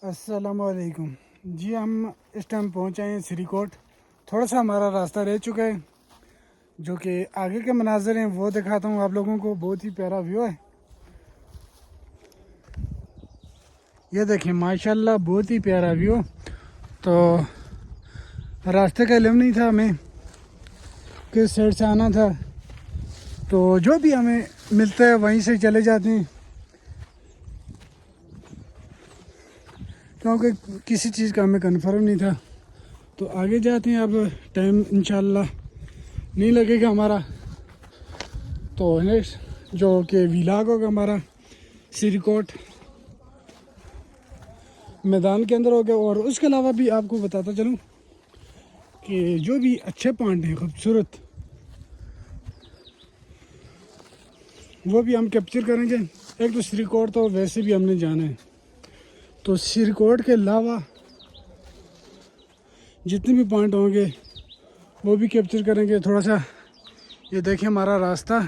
अस्सलामुअलैकुम जी। हम इस टाइम पहुँचे हैं श्रीकोट। थोड़ा सा हमारा रास्ता रह चुका है, जो कि आगे के मनाज़र हैं वो दिखाता हूँ आप लोगों को। बहुत ही प्यारा व्यू है। ये देखें माशाल्लाह, बहुत ही प्यारा व्यू। तो रास्ते का इल्म नहीं था हमें किस साइड से आना था, तो जो भी हमें मिलता है वहीं से चले जाते हैं, क्योंकि किसी चीज़ का हमें कन्फर्म नहीं था। तो आगे जाते हैं। अब टाइम इंशाल्लाह नहीं लगेगा हमारा। तो नेक्स्ट जो कि व्लॉग होगा हमारा श्रीकोट मैदान के अंदर होगा। और उसके अलावा भी आपको बताता चलूँ कि जो भी अच्छे पॉइंट हैं खूबसूरत, वो भी हम कैप्चर करेंगे। एक तो श्रीकोट तो वैसे भी हमने जाना है, तो श्रीकोट के अलावा जितने भी पॉइंट होंगे वो भी कैप्चर करेंगे। थोड़ा सा ये देखिए हमारा रास्ता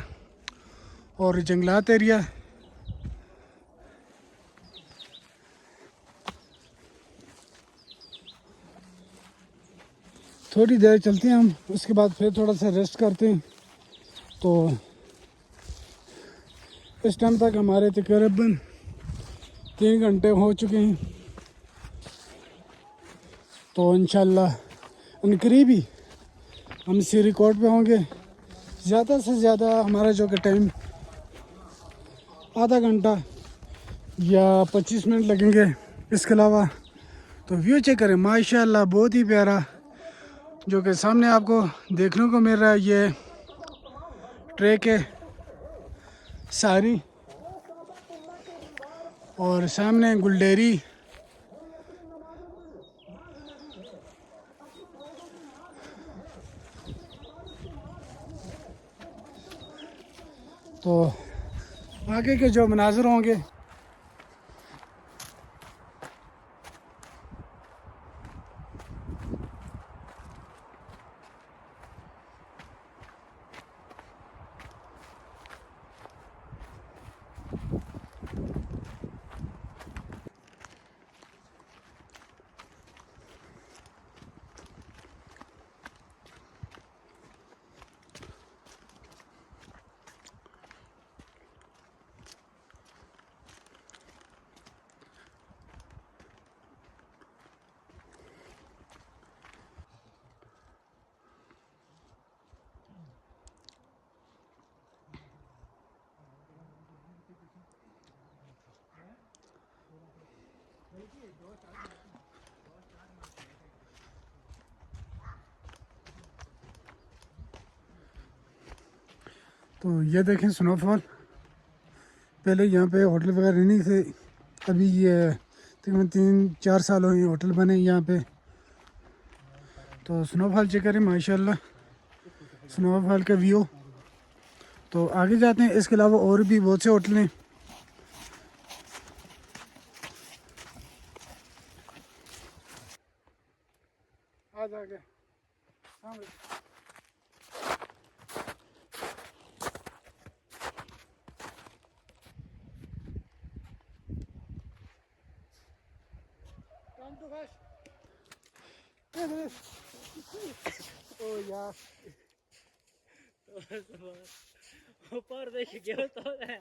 और जंगलात एरिया। थोड़ी देर चलते हैं हम, उसके बाद फिर थोड़ा सा रेस्ट करते हैं। तो इस टाइम तक हमारे तकरीबन 3 घंटे हो चुके हैं। तो इंशाल्लाह करीब ही हम श्रीकोट पे होंगे। ज़्यादा से ज़्यादा हमारा जो कि टाइम आधा घंटा या 25 मिनट लगेंगे। इसके अलावा तो व्यू चेक करें माशाल्लाह, बहुत ही प्यारा जो कि सामने आपको देखने को मिल रहा है। ये ट्रैक है सारी, और सामने गुलडेरी। तो आगे के जो मनाज़र होंगे तो ये देखें स्नोफॉल। पहले यहाँ पे होटल वगैरह नहीं थे, अभी ये तकरीबन 3-4 साल हुए होटल बने यहाँ पे। तो स्नोफॉल चेक करें माशाल्लाह, स्नोफॉल का व्यू। तो आगे जाते हैं। इसके अलावा और भी बहुत से होटल हैं। आगे ओ यार ऊपर देख गया तो है।